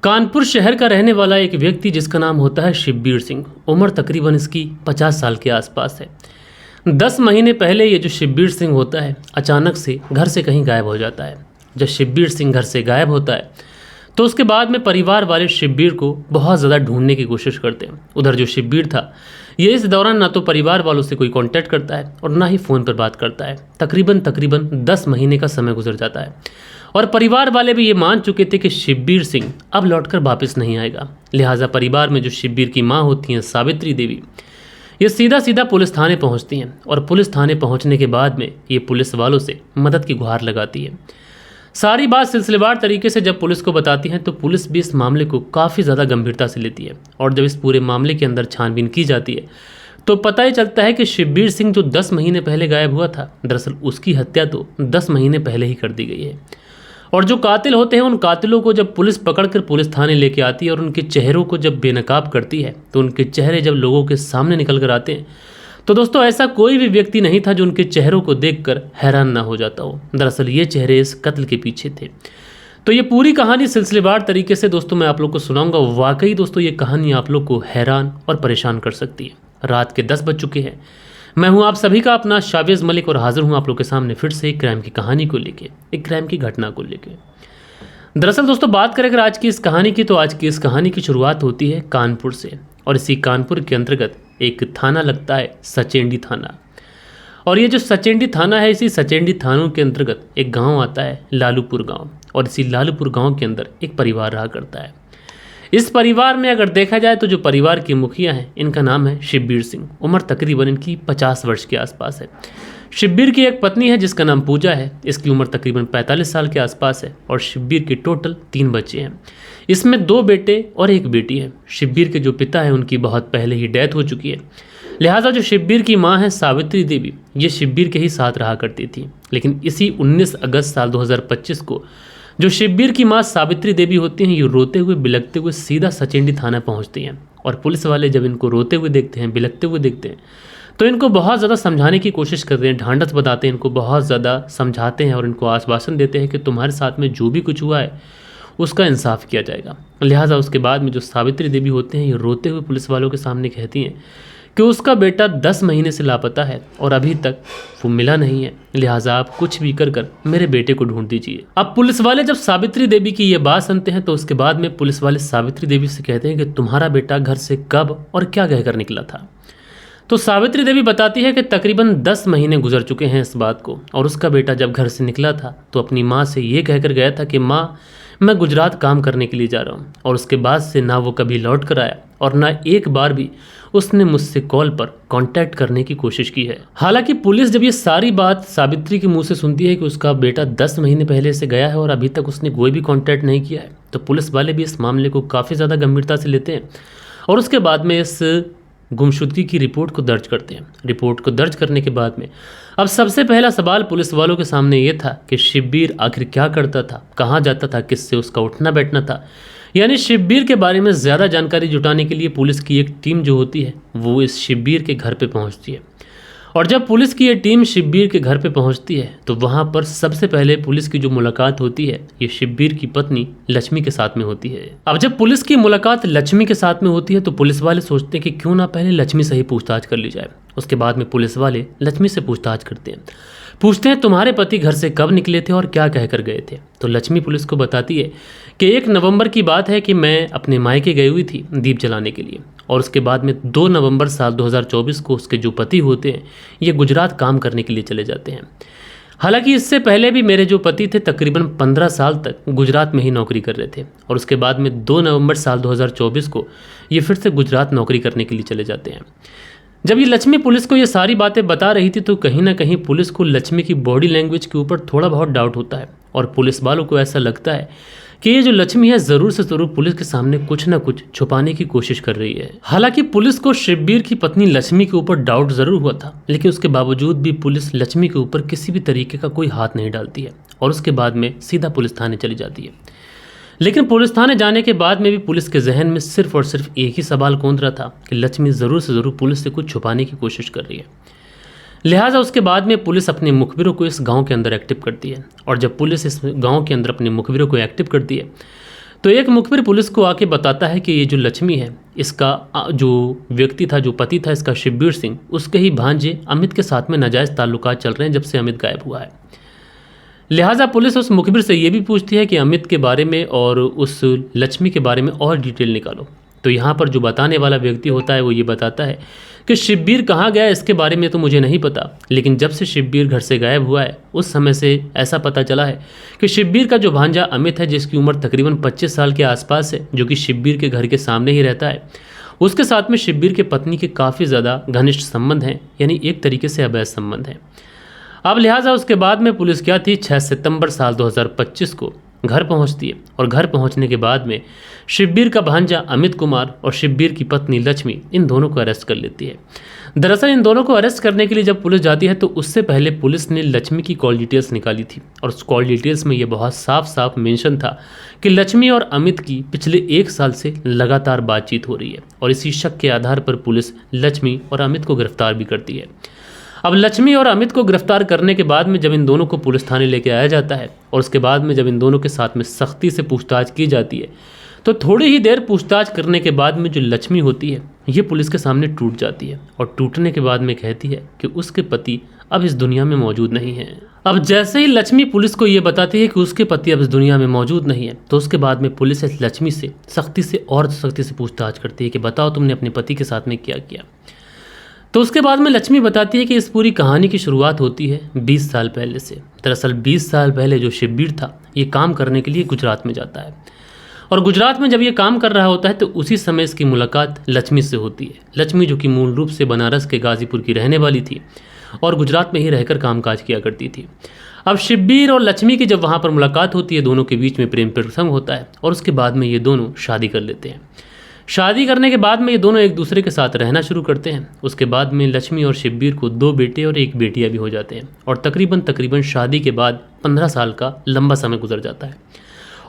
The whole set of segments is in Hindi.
कानपुर शहर का रहने वाला एक व्यक्ति जिसका नाम होता है शिवबीर सिंह। उम्र तकरीबन इसकी 50 साल के आसपास है। 10 महीने पहले ये जो शिवबीर सिंह होता है अचानक से घर से कहीं गायब हो जाता है। जब शिवबीर सिंह घर से गायब होता है तो उसके बाद में परिवार वाले शिवबीर को बहुत ज़्यादा ढूंढने की कोशिश करते हैं। उधर जो शिवबीर था ये इस दौरान ना तो परिवार वालों से कोई कांटेक्ट करता है और ना ही फ़ोन पर बात करता है। तकरीबन 10 महीने का समय गुजर जाता है और परिवार वाले भी ये मान चुके थे कि शिवबीर सिंह अब लौटकर वापस नहीं आएगा। लिहाजा परिवार में जो शिवबीर की माँ होती हैं सावित्री देवी, ये सीधा पुलिस थाने पहुंचती हैं और पुलिस थाने पहुंचने के बाद में ये पुलिस वालों से मदद की गुहार लगाती है। सारी बात सिलसिलेवार तरीके से जब पुलिस को बताती हैं तो पुलिस भी इस मामले को काफ़ी ज़्यादा गंभीरता से लेती है और जब इस पूरे मामले के अंदर छानबीन की जाती है तो पता ही चलता है कि शिवबीर सिंह जो 10 महीने पहले गायब हुआ था, दरअसल उसकी हत्या तो 10 महीने पहले ही कर दी गई है। और जो कातिल होते हैं उन कातिलों को जब पुलिस पकड़कर पुलिस थाने लेके आती है और उनके चेहरों को जब बेनकाब करती है तो उनके चेहरे जब लोगों के सामने निकल कर आते हैं तो दोस्तों ऐसा कोई भी व्यक्ति नहीं था जो उनके चेहरों को देखकर हैरान ना हो जाता हो। दरअसल ये चेहरे इस कत्ल के पीछे थे। तो ये पूरी कहानी सिलसिलेवार तरीके से दोस्तों मैं आप लोग को सुनाऊंगा। वाकई दोस्तों ये कहानी आप लोग को हैरान और परेशान कर सकती है। रात के 10 बज चुके हैं। मैं हूं आप सभी का अपना शावेज मलिक और हाजिर हूं आप लोग के सामने फिर से एक क्राइम की कहानी को लेके, एक क्राइम की घटना को लेके। दरअसल दोस्तों बात करें अगर आज की इस कहानी की तो आज की इस कहानी की शुरुआत होती है कानपुर से और इसी कानपुर के अंतर्गत एक थाना लगता है सचेंडी थाना। और ये जो सचेंडी थाना है इसी सचेंडी थानों के अंतर्गत एक गांव आता है लालूपुर गांव और इसी लालूपुर गांव के अंदर एक परिवार रहा करता है। इस परिवार में अगर देखा जाए तो जो परिवार की मुखिया हैं इनका नाम है शिवबीर सिंह। उम्र तकरीबन इनकी 50 वर्ष के आसपास है। शिवबीर की एक पत्नी है जिसका नाम पूजा है। इसकी उम्र तकरीबन 45 साल के आसपास है और शिवबीर के टोटल 3 बच्चे हैं। इसमें 2 बेटे और 1 बेटी है। शिवबीर के जो पिता है उनकी बहुत पहले ही डेथ हो चुकी है। लिहाजा जो शिवबीर की माँ है सावित्री देवी ये शिवबीर के ही साथ रहा करती थी। लेकिन इसी 19 अगस्त साल 2025 को जो शिवबीर की माँ सावित्री देवी होती हैं ये रोते हुए बिलखते हुए सीधा सचेंडी थाना पहुंचती हैं और पुलिस वाले जब इनको रोते हुए देखते हैं, बिलखते हुए देखते हैं तो इनको बहुत ज़्यादा समझाने की कोशिश करते हैं, ढांढस बताते हैं, इनको बहुत ज़्यादा समझाते हैं और इनको आश्वासन देते हैं कि तुम्हारे साथ में जो भी कुछ हुआ है उसका इंसाफ किया जाएगा। लिहाजा उसके बाद में जो सावित्री देवी होते हैं ये रोते हुए पुलिस वालों के सामने कहती हैं कि उसका बेटा 10 महीने से लापता है और अभी तक वो मिला नहीं है। लिहाजा आप कुछ भी कर मेरे बेटे को ढूंढ दीजिए। अब पुलिस वाले जब सावित्री देवी की ये बात सुनते हैं तो उसके बाद में पुलिस वाले सावित्री देवी से कहते हैं कि तुम्हारा बेटा घर से कब और क्या कहकर निकला था। तो सावित्री देवी बताती है कि तकरीबन 10 महीने गुजर चुके हैं इस बात को और उसका बेटा जब घर से निकला था तो अपनी माँ से ये कहकर गया था कि माँ मैं गुजरात काम करने के लिए जा रहा हूँ। और उसके बाद से ना वो कभी लौट कर आया और ना एक बार भी उसने मुझसे कॉल पर कांटेक्ट करने की कोशिश की है। हालांकि पुलिस जब ये सारी बात सावित्री के मुंह से सुनती है कि उसका बेटा 10 महीने पहले से गया है और अभी तक उसने कोई भी कांटेक्ट नहीं किया है तो पुलिस वाले भी इस मामले को काफ़ी ज़्यादा गंभीरता से लेते हैं और उसके बाद में इस गुमशुदगी की रिपोर्ट को दर्ज करते हैं। रिपोर्ट को दर्ज करने के बाद में अब सबसे पहला सवाल पुलिस वालों के सामने ये था कि शिवबीर आखिर क्या करता था, कहाँ जाता था, किससे उसका उठना बैठना था। यानी शिवबीर के बारे में ज़्यादा जानकारी जुटाने के लिए पुलिस की एक टीम जो होती है वो इस शिवबीर के घर पे पहुंचती है। और जब पुलिस की ये टीम शिवबीर के घर पे पहुंचती है तो वहाँ पर सबसे पहले पुलिस की जो मुलाकात होती है ये शिवबीर की पत्नी लक्ष्मी के साथ में होती है। अब जब पुलिस की मुलाकात लक्ष्मी के साथ में होती है तो पुलिस वाले सोचते हैं कि क्यों ना पहले लक्ष्मी से ही पूछताछ कर ली जाए। उसके बाद में पुलिस वाले लक्ष्मी से पूछताछ करते हैं, पूछते हैं तुम्हारे पति घर से कब निकले थे और क्या कहकर गए थे। तो लक्ष्मी पुलिस को बताती है कि 1 नवंबर की बात है कि मैं अपने मायके गई हुई थी दीप जलाने के लिए और उसके बाद में 2 नवंबर साल 2024 को उसके जो पति होते हैं ये गुजरात काम करने के लिए चले जाते हैं। हालांकि इससे पहले भी मेरे जो पति थे तकरीबन 15 साल तक गुजरात में ही नौकरी कर रहे थे और उसके बाद में 2 नवंबर साल 2024 को ये फिर से गुजरात नौकरी करने के लिए चले जाते हैं। जब ये लक्ष्मी पुलिस को ये सारी बातें बता रही थी तो कहीं ना कहीं पुलिस को लक्ष्मी की बॉडी लैंग्वेज के ऊपर थोड़ा बहुत डाउट होता है और पुलिस वालों को ऐसा लगता है कि ये जो लक्ष्मी है ज़रूर से ज़रूर पुलिस के सामने कुछ ना कुछ छुपाने की कोशिश कर रही है। हालांकि पुलिस को शिवबीर की पत्नी लक्ष्मी के ऊपर डाउट ज़रूर हुआ था लेकिन उसके बावजूद भी पुलिस लक्ष्मी के ऊपर किसी भी तरीके का कोई हाथ नहीं डालती है और उसके बाद में सीधा पुलिस थाने चली जाती है। लेकिन पुलिस थाने जाने के बाद में भी पुलिस के जहन में सिर्फ और सिर्फ एक ही सवाल कौंध रहा था कि लक्ष्मी ज़रूर से ज़रूर पुलिस से कुछ छुपाने की कोशिश कर रही है। लिहाजा उसके बाद में पुलिस अपने मुखबिरों को इस गांव के अंदर एक्टिव करती है और जब पुलिस इस गांव के अंदर अपने मुखबिरों को एक्टिव करती है तो एक मुखबिर पुलिस को आके बताता है कि ये जो लक्ष्मी है, इसका जो व्यक्ति था, जो पति था इसका, शिवबीर सिंह, उसके ही भांजे अमित के साथ में नाजायज़ ताल्लुकात चल रहे हैं जब से अमित गायब हुआ है। लिहाजा पुलिस उस मुखबिर से ये भी पूछती है कि अमित के बारे में और उस लक्ष्मी के बारे में और डिटेल निकालो। तो यहाँ पर जो बताने वाला व्यक्ति होता है वो ये बताता है कि शिवबीर कहाँ गया इसके बारे में तो मुझे नहीं पता, लेकिन जब से शिवबीर घर से गायब हुआ है उस समय से ऐसा पता चला है कि शिवबीर का जो भांजा अमित है, जिसकी उम्र तकरीबन 25 साल के आसपास है, जो कि शिवबीर के घर के सामने ही रहता है, उसके साथ में शिवबीर के पत्नी के काफ़ी ज़्यादा घनिष्ठ संबंध हैं, यानी एक तरीके से अवैध संबंध हैं। अब लिहाजा उसके बाद में पुलिस क्या थी, 6 सितंबर साल 2025 को घर पहुंचती है और घर पहुंचने के बाद में शिवबीर का भांजा अमित कुमार और शिवबीर की पत्नी लक्ष्मी, इन दोनों को अरेस्ट कर लेती है। दरअसल इन दोनों को अरेस्ट करने के लिए जब पुलिस जाती है तो उससे पहले पुलिस ने लक्ष्मी की कॉल डिटेल्स निकाली थी और उस कॉल डिटेल्स में ये बहुत साफ साफ मेंशन था कि लक्ष्मी और अमित की पिछले 1 साल से लगातार बातचीत हो रही है और इसी शक के आधार पर पुलिस लक्ष्मी और अमित को गिरफ्तार भी करती है। अब लक्ष्मी और अमित को गिरफ्तार करने के बाद में जब इन दोनों को पुलिस थाने लेके आया जाता है और उसके बाद में जब इन दोनों के साथ में सख्ती से पूछताछ की जाती है तो थोड़ी ही देर पूछताछ करने के बाद में जो लक्ष्मी होती है ये पुलिस के सामने टूट जाती है और टूटने के बाद में कहती है कि उसके पति अब इस दुनिया में मौजूद नहीं है। अब जैसे ही लक्ष्मी पुलिस को ये बताती है कि उसके पति अब इस दुनिया में मौजूद नहीं है तो उसके बाद में पुलिस इस लक्ष्मी से सख्ती से पूछताछ करती है कि बताओ तुमने अपने पति के साथ में क्या किया। तो उसके बाद में लक्ष्मी बताती है कि इस पूरी कहानी की शुरुआत होती है 20 साल पहले से। दरअसल 20 साल पहले जो शिवबीर था ये काम करने के लिए गुजरात में जाता है और गुजरात में जब ये काम कर रहा होता है तो उसी समय इसकी मुलाकात लक्ष्मी से होती है। लक्ष्मी जो कि मूल रूप से बनारस के गाजीपुर की रहने वाली थी और गुजरात में ही रहकर कामकाज किया करती थी। अब शिवबीर और लक्ष्मी की जब वहाँ पर मुलाकात होती है, दोनों के बीच में प्रेम प्रसंग होता है और उसके बाद में ये दोनों शादी कर लेते हैं। शादी करने के बाद में ये दोनों एक दूसरे के साथ रहना शुरू करते हैं। उसके बाद में लक्ष्मी और शिवबीर को 2 बेटे और 1 बेटियां भी हो जाते हैं और तकरीबन शादी के बाद 15 साल का लंबा समय गुजर जाता है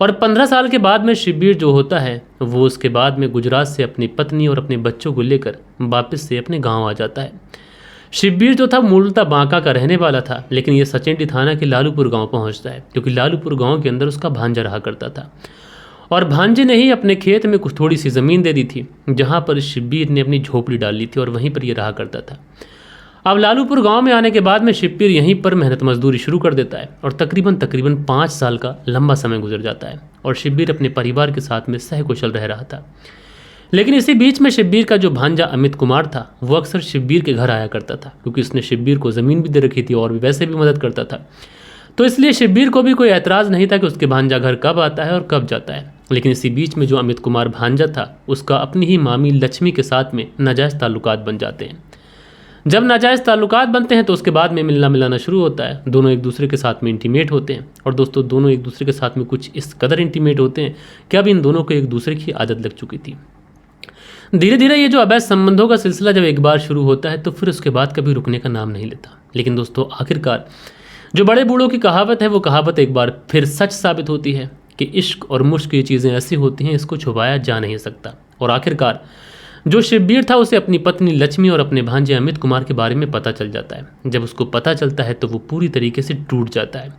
और 15 साल के बाद में शिवबीर जो होता है वो उसके बाद में गुजरात से अपनी पत्नी और अपने बच्चों को लेकर वापस से अपने गाँव आ जाता है। शिवबीर जो था मूलतः बांका का रहने वाला था, लेकिन ये सचेंडी थाना के लालूपुर गाँव पहुँचता है क्योंकि लालूपुर गाँव के अंदर उसका भांजा रहा करता था और भांजे ने ही अपने खेत में कुछ थोड़ी सी ज़मीन दे दी थी जहाँ पर शिवबीर ने अपनी झोपड़ी डाल ली थी और वहीं पर ये रहा करता था। अब लालूपुर गांव में आने के बाद में शिवबीर यहीं पर मेहनत मजदूरी शुरू कर देता है और तकरीबन 5 साल का लंबा समय गुजर जाता है और शिवबीर अपने परिवार के साथ में सहकुशल रह रहा था। लेकिन इसी बीच में शिवबीर का जो भांजा अमित कुमार था वो अक्सर शिवबीर के घर आया करता था क्योंकि उसने शिवबीर को ज़मीन भी दे रखी थी और वैसे भी मदद करता था। तो इसलिए शिवबीर को भी कोई ऐतराज़ नहीं था कि उसके भांजा घर कब आता है और कब जाता है। लेकिन इसी बीच में जो अमित कुमार भांजा था उसका अपनी ही मामी लक्ष्मी के साथ में नाजायज़ ताल्लुकात बन जाते हैं। जब नाजायज़ ताल्लुकात बनते हैं तो उसके बाद में मिलना मिलाना शुरू होता है। दोनों एक दूसरे के साथ में इंटीमेट होते हैं और दोस्तों दोनों एक दूसरे के साथ में कुछ इस कदर इंटीमेट होते हैं कि अब इन दोनों को एक दूसरे की आदत लग चुकी थी। धीरे धीरे ये जो अवैध संबंधों का सिलसिला जब एक बार शुरू होता है तो फिर उसके बाद कभी रुकने का नाम नहीं लेता। लेकिन दोस्तों आखिरकार जो बड़े बूढ़ों की कहावत है वो कहावत एक बार फिर सच साबित होती है कि इश्क और मुश्क ये चीज़ें ऐसी होती हैं, इसको छुपाया जा नहीं सकता। और आखिरकार जो शिवबीर था उसे अपनी पत्नी लक्ष्मी और अपने भांजे अमित कुमार के बारे में पता चल जाता है। जब उसको पता चलता है तो वो पूरी तरीके से टूट जाता है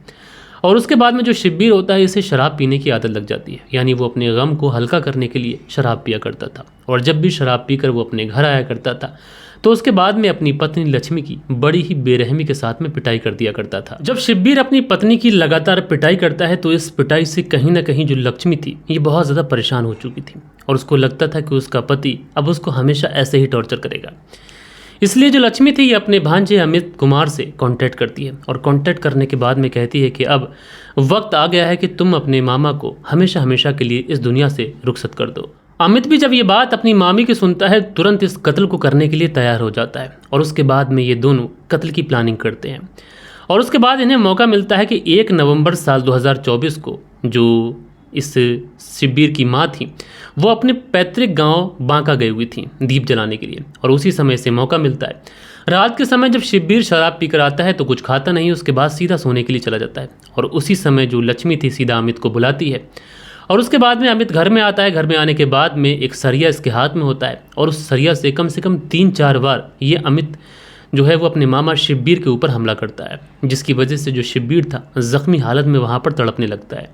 और उसके बाद में जो शिवबीर होता है इसे शराब पीने की आदत लग जाती है, यानी वो अपने गम को हल्का करने के लिए शराब पिया करता था और जब भी शराब पीकर वो अपने घर आया करता था तो उसके बाद में अपनी पत्नी लक्ष्मी की बड़ी ही बेरहमी के साथ में पिटाई कर दिया करता था। जब शिवबीर अपनी पत्नी की लगातार पिटाई करता है तो इस पिटाई से कहीं ना कहीं जो लक्ष्मी थी ये बहुत ज़्यादा परेशान हो चुकी थी और उसको लगता था कि उसका पति अब उसको हमेशा ऐसे ही टॉर्चर करेगा। इसलिए जो लक्ष्मी थी ये अपने भांजे अमित कुमार से कांटेक्ट करती है और कांटेक्ट करने के बाद में कहती है कि अब वक्त आ गया है कि तुम अपने मामा को हमेशा हमेशा के लिए इस दुनिया से रुखसत कर दो। अमित भी जब ये बात अपनी मामी की सुनता है तुरंत इस कत्ल को करने के लिए तैयार हो जाता है और उसके बाद में ये दोनों कत्ल की प्लानिंग करते हैं और उसके बाद इन्हें मौका मिलता है कि 1 नवंबर साल 2024 को जो इस शिवबीर की माँ थी वो अपने पैतृक गांव बांका गई हुई थी दीप जलाने के लिए और उसी समय से मौका मिलता है। रात के समय जब शिवबीर शराब पीकर आता है तो कुछ खाता नहीं, उसके बाद सीधा सोने के लिए चला जाता है और उसी समय जो लक्ष्मी थी सीधा अमित को बुलाती है और उसके बाद में अमित घर में आता है। घर में आने के बाद में एक सरिया इसके हाथ में होता है और उस सरिया से कम 3-4 बार ये अमित जो है वो अपने मामा शिवबीर के ऊपर हमला करता है, जिसकी वजह से जो शिवबीर था ज़ख्मी हालत में वहाँ पर तड़पने लगता है।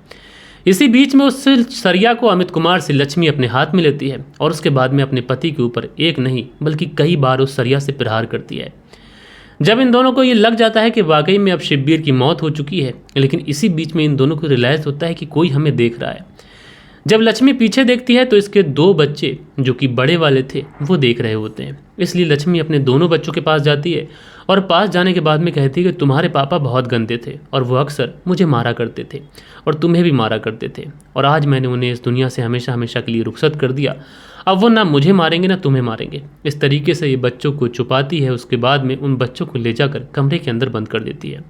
इसी बीच में उस सरिया को अमित कुमार से लक्ष्मी अपने हाथ में लेती है और उसके बाद में अपने पति के ऊपर एक नहीं बल्कि कई बार उस सरिया से प्रहार करती है। जब इन दोनों को ये लग जाता है कि वाकई में अब शिब्बीर की मौत हो चुकी है, लेकिन इसी बीच में इन दोनों को रियलाइज़ होता है कि कोई हमें देख रहा है। जब लक्ष्मी पीछे देखती है तो इसके 2 बच्चे जो कि बड़े वाले थे वो देख रहे होते हैं। इसलिए लक्ष्मी अपने दोनों बच्चों के पास जाती है और पास जाने के बाद में कहती है कि तुम्हारे पापा बहुत गंदे थे और वो अक्सर मुझे मारा करते थे और तुम्हें भी मारा करते थे, और आज मैंने उन्हें इस दुनिया से हमेशा हमेशा के लिए रुखसत कर दिया। अब वो ना मुझे मारेंगे ना तुम्हें मारेंगे। इस तरीके से ये बच्चों को छुपाती है। उसके बाद में उन बच्चों को ले जाकर कमरे के अंदर बंद कर देती है।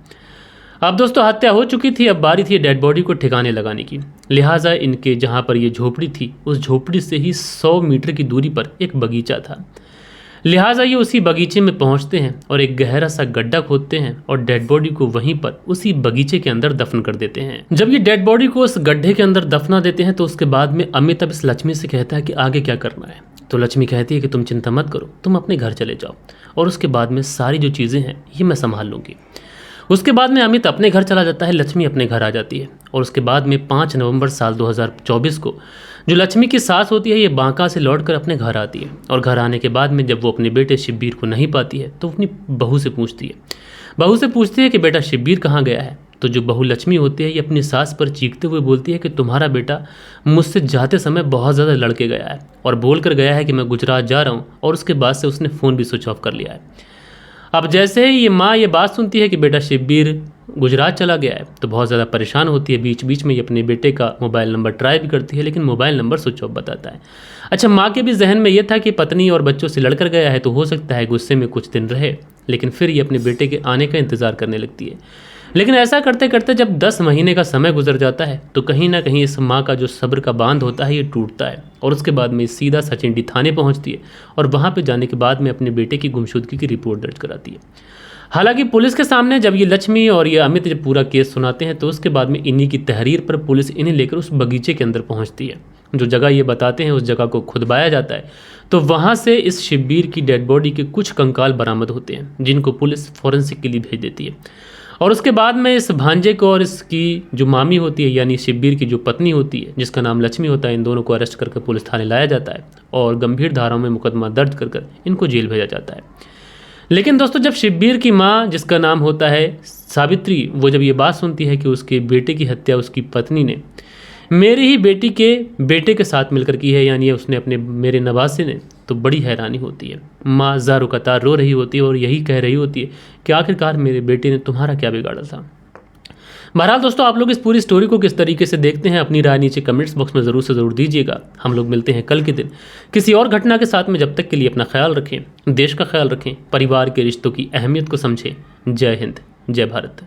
अब दोस्तों हत्या हो चुकी थी, अब बारी थी डेड बॉडी को ठिकाने लगाने की। लिहाजा इनके जहाँ पर ये झोपड़ी थी उस झोपड़ी से ही 100 मीटर की दूरी पर एक बगीचा था। लिहाजा ये उसी बगीचे में पहुंचते हैं और एक गहरा सा गड्ढा खोदते हैं और डेड बॉडी को वहीं पर उसी बगीचे के अंदर दफन कर देते हैं। जब ये डेड बॉडी को उस गड्ढे के अंदर दफना देते हैं तो उसके बाद में अमित अब इस लक्ष्मी से कहता है कि आगे क्या करना है। तो लक्ष्मी कहती है कि तुम चिंता मत करो, तुम अपने घर चले जाओ और उसके बाद में सारी जो चीज़ें हैं ये मैं संभाल लूँगी। उसके बाद में अमित अपने घर चला जाता है, लक्ष्मी अपने घर आ जाती है और उसके बाद में 5 नवंबर साल 2024 को जो लक्ष्मी की सास होती है ये बांका से लौटकर अपने घर आती है। और घर आने के बाद में जब वो अपने बेटे शिब्बीर को नहीं पाती है तो अपनी बहू से पूछती है कि बेटा शिब्बीर कहाँ गया है। तो जो बहू लक्ष्मी होती है ये अपनी सास पर चीखते हुए बोलती है कि तुम्हारा बेटा मुझसे जाते समय बहुत ज़्यादा लड़के गया है और बोल कर गया है कि मैं गुजरात जा रहा हूँ, और उसके बाद से उसने फ़ोन भी स्विच ऑफ कर लिया है। अब जैसे ही ये माँ ये बात सुनती है कि बेटा शिब्बीर गुजरात चला गया है तो बहुत ज़्यादा परेशान होती है। बीच बीच में ये अपने बेटे का मोबाइल नंबर ट्राई भी करती है लेकिन मोबाइल नंबर स्विच ऑफ बताता है। अच्छा, माँ के भी जहन में ये था कि पत्नी और बच्चों से लड़कर गया है तो हो सकता है गुस्से में कुछ दिन रहे, लेकिन फिर ये अपने बेटे के आने का इंतज़ार करने लगती है। लेकिन ऐसा करते करते जब 10 महीने का समय गुजर जाता है तो कहीं ना कहीं इस माँ का जो सब्र का बांध होता है ये टूटता है और उसके बाद में सीधा सचिन थाने पहुँचती है और वहाँ पे जाने के बाद में अपने बेटे की गुमशुदगी की रिपोर्ट दर्ज कराती है। हालांकि पुलिस के सामने जब ये लक्ष्मी और ये अमित जब पूरा केस सुनाते हैं तो उसके बाद में इन्हीं की तहरीर पर पुलिस इन्हें लेकर उस बगीचे के अंदर पहुँचती है। जो जगह ये बताते हैं उस जगह को खुदवाया जाता है तो वहाँ से इस शिब्बीर की डेड बॉडी के कुछ कंकाल बरामद होते हैं जिनको पुलिस फॉरेंसिक के लिए भेज देती है। और उसके बाद में इस भांजे को और इसकी जो मामी होती है यानी शिब्बीर की जो पत्नी होती है जिसका नाम लक्ष्मी होता है, इन दोनों को अरेस्ट करके पुलिस थाने लाया जाता है और गंभीर धाराओं में मुकदमा दर्ज कर इनको जेल भेजा जाता है। लेकिन दोस्तों जब शिब्बीर की माँ जिसका नाम होता है सावित्री, वो जब ये बात सुनती है कि उसके बेटे की हत्या उसकी पत्नी ने मेरी ही बेटी के बेटे के साथ मिलकर की है, यानी उसने अपने मेरे नवासे ने, तो बड़ी हैरानी होती है। माँ ज़ारो कतार रो रही होती है और यही कह रही होती है कि आखिरकार मेरे बेटे ने तुम्हारा क्या बिगाड़ा था। बहरहाल दोस्तों आप लोग इस पूरी स्टोरी को किस तरीके से देखते हैं अपनी राय नीचे कमेंट्स बॉक्स में ज़रूर से ज़रूर दीजिएगा। हम लोग मिलते हैं कल के दिन किसी और घटना के साथ में। जब तक के लिए अपना ख्याल रखें, देश का ख्याल रखें, परिवार के रिश्तों की अहमियत को समझें। जय हिंद, जय भारत।